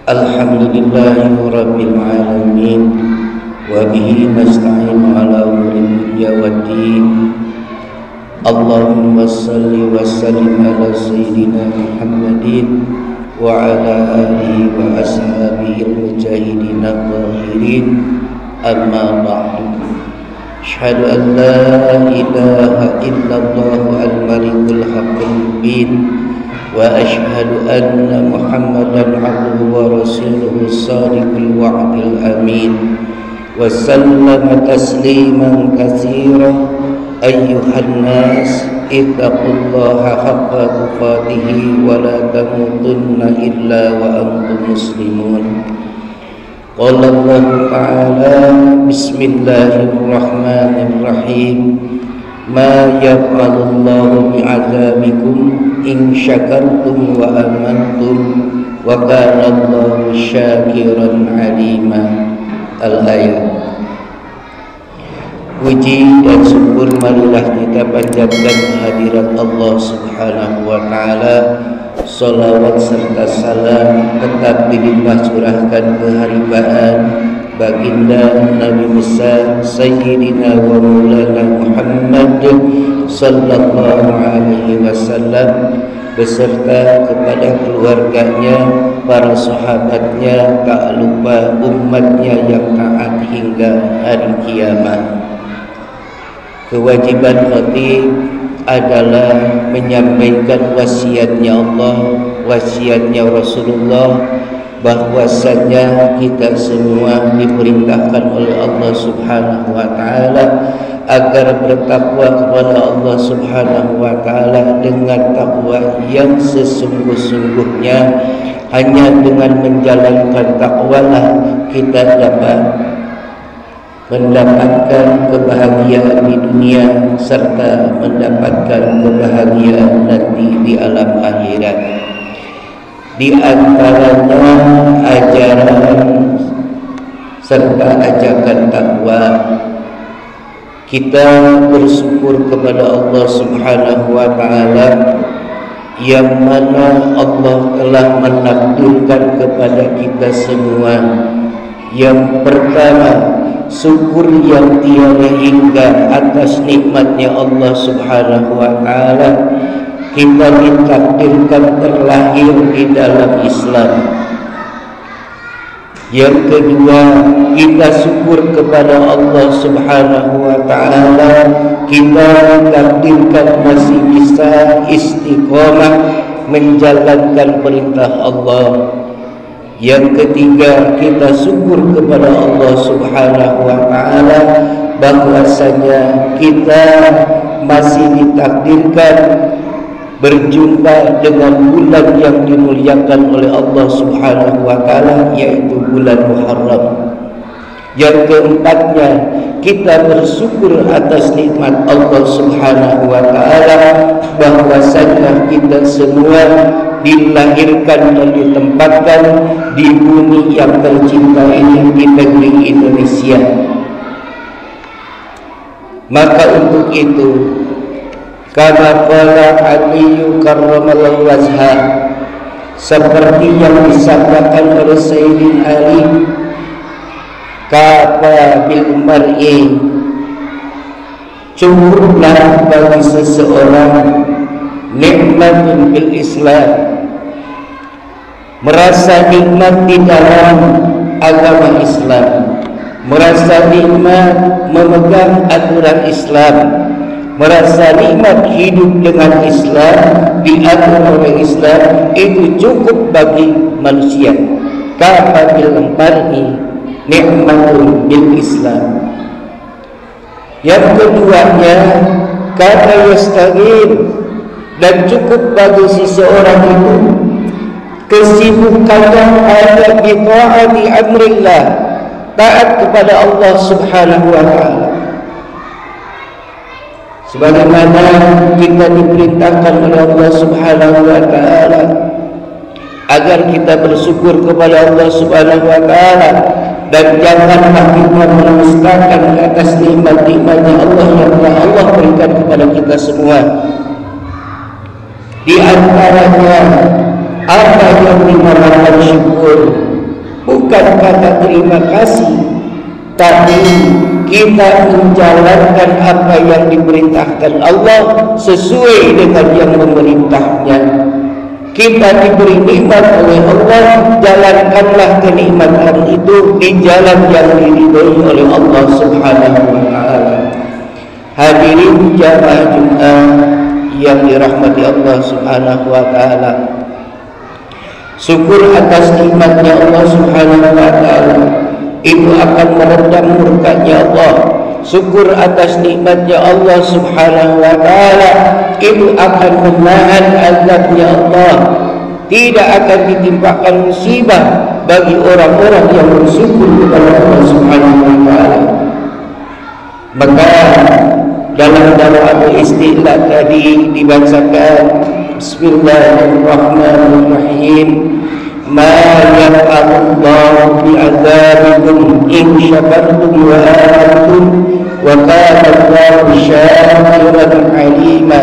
Alhamdulillahi rabbil alamin wa bihi nasta'inu ala umuri dunya waddin. Allahumma salli wa sallim ala sayyidina Muhammadin wa ala alihi wa ashabihi al-mujahidin al-zahirin. Amma ba'du. Asyhadu an la ilaha illallah al-malikul haqqul mubin wa asyhadu anna Muhammadan abduhu wa rasuluhu as-sadiqul wa'dil amin wa sallama tasliman katsiran. Ayyuhan nas ittaqullaha haqqa tuqatih wa la tamutunna illa wa antum muslimun. Qala Allah ta'ala bismillahirrahmanirrahim. Ma yaf'alullahu bi'adzabikum in syakartum wa amantum wa kana Allahu syakiran alima. Al-ayat. Puji dan syukur marilah kita panjatkan kehadirat Allah Subhanahu wa taala. Salawat serta salam tetap dilimpah curahkan keharibaan baginda Nabi besar Sayyidina wa Maulana Muhammad sallallahu alaihi wasallam beserta kepada keluarganya, para sahabatnya, tak lupa umatnya yang taat hingga hari kiamat. Kewajiban khatib adalah menyampaikan wasiatnya Allah, wasiatnya Rasulullah, bahwasanya kita semua diperintahkan oleh Allah Subhanahu wa taala agar bertakwa kepada Allah Subhanahu wa taala dengan takwa yang sesungguh-sungguhnya. Hanya dengan menjalankan takwalah kita dapat mendapatkan kebahagiaan di dunia serta mendapatkan kebahagiaan nanti di alam akhirat. Di antaranya ajaran serta ajakan takwa. Kita bersyukur kepada Allah Subhanahu wa taala yang mana Allah telah menakdirkan kepada kita semua. Yang pertama, syukur yang tiada hingga atas nikmatnya Allah Subhanahu wa taala. Kita ditakdirkan terlahir di dalam Islam. Yang kedua, kita syukur kepada Allah Subhanahu wa taala, kita ditakdirkan masih bisa istiqomah menjalankan perintah Allah. Yang ketiga, kita syukur kepada Allah Subhanahu wa taala bahwasanya kita masih ditakdirkan berjumpa dengan bulan yang dimuliakan oleh Allah Subhanahu wa taala, yaitu bulan Muharram. Yang keempatnya, kita bersyukur atas nikmat Allah Subhanahu wa taala bahwasanya kita semua dilahirkan dan ditempatkan di bumi yang tercinta ini, di negeri Indonesia. Maka untuk itu, kama qala Ali karramallahu wajha, seperti yang disabdakan oleh Sayyidina Ali, kafa bil mar'i, cukuplah bagi seseorang nikmatun bil Islam, merasa nikmat di dalam agama Islam, merasa nikmat memegang aturan Islam, merasa nikmat hidup dengan Islam, diatur oleh Islam, itu cukup bagi manusia. Kafa bil mar'i nikmatun bil Islam. Yang keduanya, kata yastaghil, dan cukup bagi seseorang itu kesibukannya ada bi ta'ati amrillah, taat kepada Allah Subhanahu wa taala. Sebagaimana kita diperintahkan oleh Allah Subhanahu wa taala agar kita bersyukur kepada Allah Subhanahu wa taala dan janganlah kita menustakan atas nikmat-nikmatnya Allah yang telah Allah berikan kepada kita semua. Di antaranya apa yang dinamakan syukur, bukan kata terima kasih, tapi kita menjalankan apa yang diperintahkan Allah sesuai dengan yang memerintahnya. Kita diberi nikmat oleh Allah, jalankanlah kenikmatan itu di jalan yang diridhoi oleh Allah Subhanahu wa taala. Hadirin jamaah Jumat yang dirahmati Allah Subhanahu wa taala. Syukur atas nikmatnya Allah Subhanahu wa taala itu akan meredam murkanya Allah. Syukur atas nikmatnya Allah Subhanahu wa taala itu akan menahan azabnya Allah. Tidak akan ditimpakan musibah bagi orang-orang yang bersyukur kepada Allah Subhanahu wa taala. Maka dalam doa istighfar tadi dibacakan Bismillahirrahmanirrahim. Ma yaf'alullahu bi'adzabikum in syakartum wa amantum wa kana Allahu syakiran 'alima.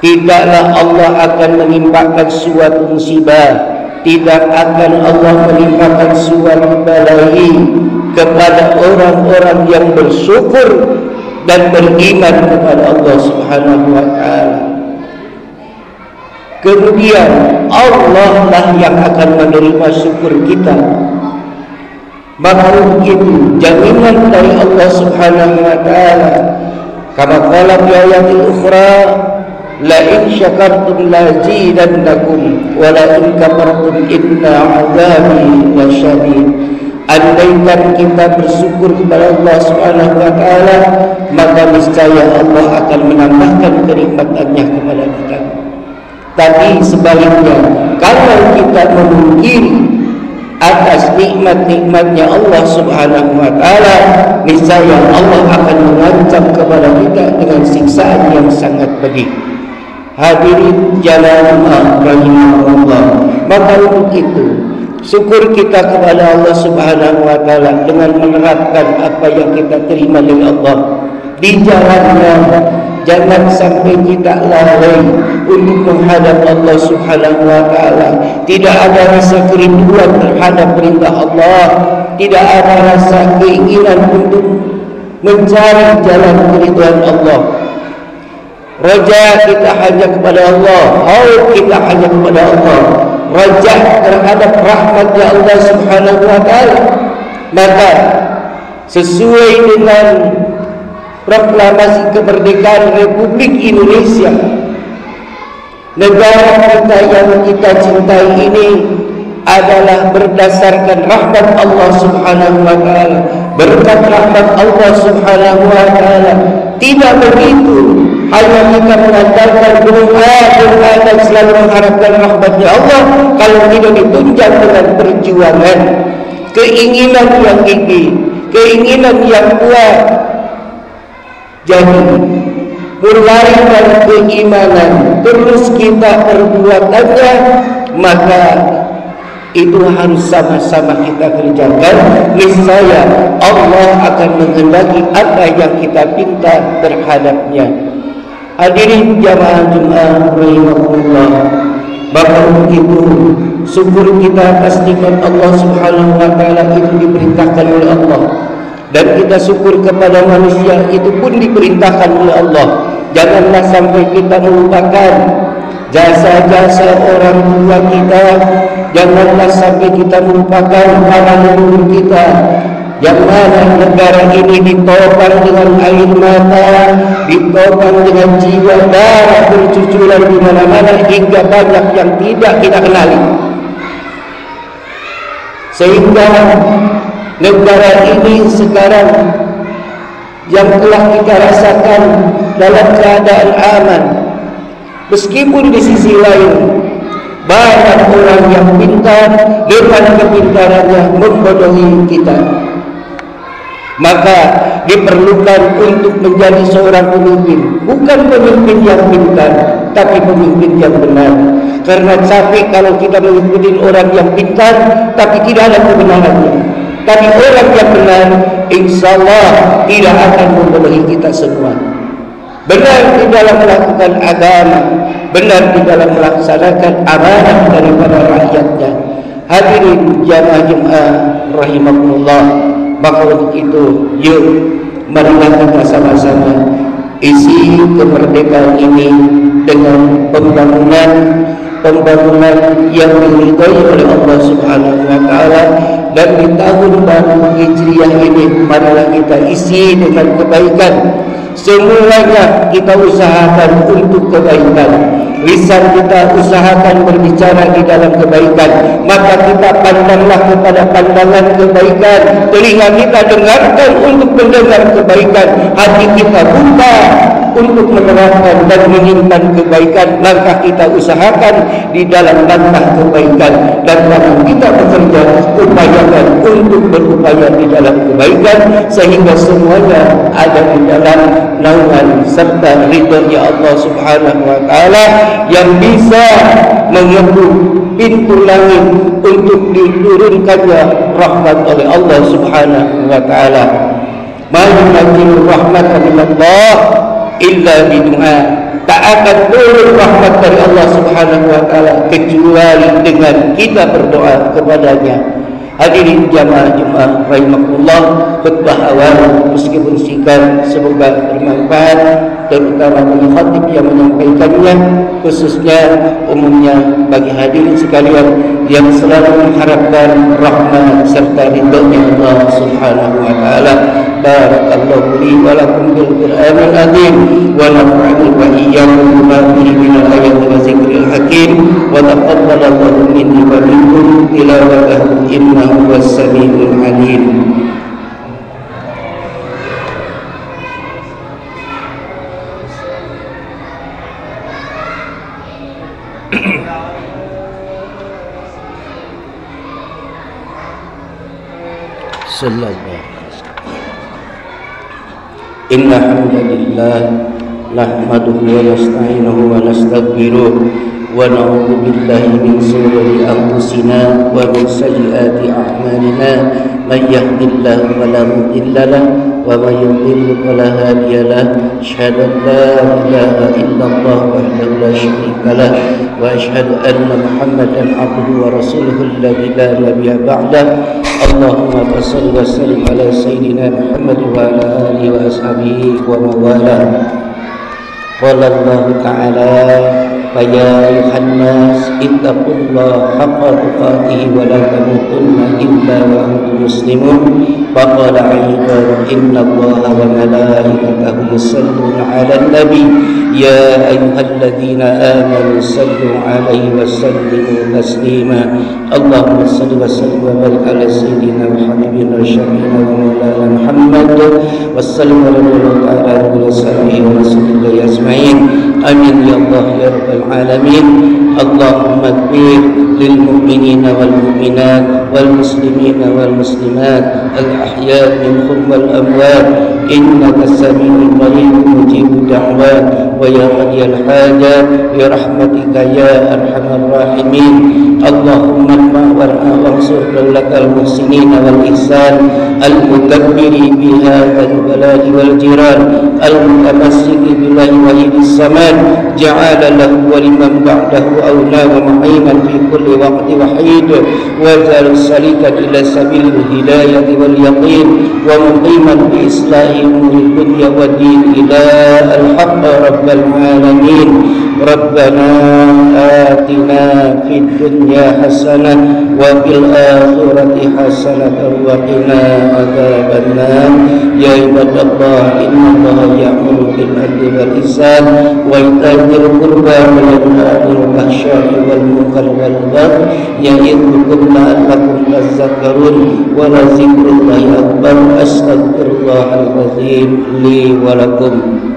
Tidaklah Allah akan menimpakan suatu musibah, tidak akan Allah menimpakan suatu balai kepada orang-orang yang bersyukur dan beriman kepada Allah Subhanahu wa taala. Kemudian Allah lah yang akan menerima syukur kita. Maka itu jaminan dari Allah Subhanahu wa taala. Kama qala fi ayatil ukhra, la in syakartum lazidannakum wa la in kafartum inna 'adzabi lasyadid. Andaikan kita bersyukur kepada Allah Subhanahu wa taala, maka niscaya Allah akan menambahkan kenikmatannya kepada kita. Tapi sebaliknya, kalau kita memungkiri atas nikmat-nikmatnya Allah Subhanahu wa taala, niscaya Allah akan mengancam kepada kita dengan siksaan yang sangat pedih. Hadirin jamaah rahimahullah. Maka untuk itu, syukur kita kepada Allah Subhanahu wa taala dengan menerapkan apa yang kita terima dari Allah di jalannya. Jangan sampai kita lalai untuk menghadap Allah Subhanahu wa taala. Tidak ada rasa kerinduan terhadap perintah Allah, tidak ada rasa keinginan untuk mencari jalan keridhaan Allah. Raja kita hanya kepada Allah, haus kita hanya kepada Allah. Raja terhadap rahmatnya Allah Subhanahu wa taala. Maka sesuai dengan proklamasi kemerdekaan Republik Indonesia, negara kita yang kita cintai ini adalah berdasarkan rahmat Allah Subhanahu wa taala, berkat rahmat Allah Subhanahu wa taala. Tidak begitu hanya kita mengandalkan doa dan selalu mengharapkan rahmatnya Allah, kalau tidak ditunjang dengan perjuangan, keinginan yang gigih, keinginan yang kuat. Jadi mulai dari keimanan terus kita perbuatannya, maka itu harus sama-sama kita kerjakan. Niscaya Allah akan menghendaki apa yang kita pinta terhadapnya. Hadirin jamaah Jumat rahimahullah. Maka itu syukur kita atas nikmat Allah Subhanahu wa taala itu diperintahkan oleh Allah. Dan kita syukur kepada manusia itu pun diperintahkan oleh Allah. Janganlah sampai kita melupakan jasa-jasa orang tua kita. Janganlah sampai kita melupakan para leluhur kita, yang mana negara ini ditopang dengan air mata, ditopang dengan jiwa, darah bercucuran di mana-mana, hingga banyak yang tidak kita kenali. Sehingga negara ini sekarang yang telah kita rasakan dalam keadaan aman, meskipun di sisi lain banyak orang yang pintar dengan kepintarannya membodohi kita. Maka diperlukan untuk menjadi seorang pemimpin, bukan pemimpin yang pintar, tapi pemimpin yang benar. Karena capek kalau kita mengikuti orang yang pintar tapi tidak ada kebenarannya. Tapi orang yang benar, insya Allah tidak akan membodohi kita semua. Benar di dalam melakukan agama, benar di dalam melaksanakan amanah daripada rakyatnya. Hadirin jamaah rahimakumullah, maka untuk itu yuk marilah kita sama-sama isi kemerdekaan ini dengan pembangunan yang diridhai oleh Allah Subhanahu wa taala, dan di tahun baru Hijriah ini marilah kita isi dengan kebaikan. Semuanya kita usahakan untuk kebaikan. Lisan kita usahakan berbicara di dalam kebaikan, maka kita pandanglah kepada pandangan kebaikan. Telinga kita dengarkan untuk mendengar kebaikan. Hati kita buka untuk menerangkan dan menyimpan kebaikan. Langkah kita usahakan di dalam langkah kebaikan, dan kalau kita bekerja, upayakan untuk berupaya di dalam kebaikan, sehingga semuanya ada di dalam naungan serta ridhonya Allah Subhanahu wa taala, yang bisa mengetuk pintu langit untuk diturunkannya rahmat oleh Allah Subhanahu wa taala. Ma yunazzilu rahmatan minallah illa bidu'a. Tak akan turun rahmat dari Allah Subhanahu wa taala kecuali dengan kita berdoa kepadanya. Hadirin jamaah rahimakumullah, khutbah awal meskipun singkat semoga bermanfaat, terutama bagi khatib yang menyampaikannya, khususnya umumnya bagi hadirin sekalian yang selalu mengharapkan rahmat serta ridhonya Allah Subhanahu wa taala. Barakallahu li wa lakum bil Qur'anil azim wa nafa'ani wa iyyakum bima fihi minal ayati wa zikril hakim, wa taqabbalallahu minni wa minkum tilawatahu innahu was-sami'ul alim. Sallallahu. Inna hamdalillah nahmaduhu wa nasta'inuhu wa nastaghfiruh wa na'udzu billahi min shururi anfusina wa min sayyiati a'malina. Man yahdihillahu fala mudilla lahu wa man yudlil fala hadiya lahu. Asyhadu an la ilaha illallah wahdahu la syarika lahu wa asyhadu anna Muhammadan abduhu wa rasuluhu alladzi la nabiyya ba'dahu. Allahumma shalli wa sallim ala sayyidina Muhammad wa ala alihi wa ashabihi wa mawalah. Qala Allah ta'ala fa ya ayuhan nas ittaqullaha haqqa tuqatih wa la tamutunna illa wa antum muslimun. Faqala aidan innallaha wa malaikatahu yusalluna 'alan nabi ya ayyuhalladzina amanu sallu 'alaihi wa sallimu taslima. Allahumma salli wa sallim wa barik ala sayyidina wa habibina syafi'ina wa maulana Muhammad wa sallallahu ta'ala ala sahbihi wa rasulillahi ajma'in. Amin ya Allah ya rabbal alamin. Allahumma ighfir lil mu'minina wal mu'minat wal muslimina wal muslimat al ahya' minhum wal amwat innaka sami'un qarib mujibud da'wat wa ya qadiyal hajat bi rahmatika ya arhamar rahimin. Allahumma wansur dawlatal muhsinin wal ihsan al mutabbiri biha al balad wal jiran al mutamassiki billahi wahidis samad ja'ala lahu wa liman ba'dahu awla wa mu'ayman fi kulli waqti wahid wa ja'al salikan ila sabilil hidayati wal yaqin wa muqiman bi islahi umuri dunya wa din ila al haqq rabbal alamin. Rabbana atina fid dunya hasanah wa fil akhirati hasanah wa qina adzabannar. Ya ibadallah, innallaha ya'muru bil adli wal ihsan wa ita'i dzil qurba wa yanha 'anil fahsya'i wal munkar wal baghi ya'idzukum la'allakum tadhakkarun. Wa la dzikrullahi akbar. Astaghfirullahal azim li wa lakum.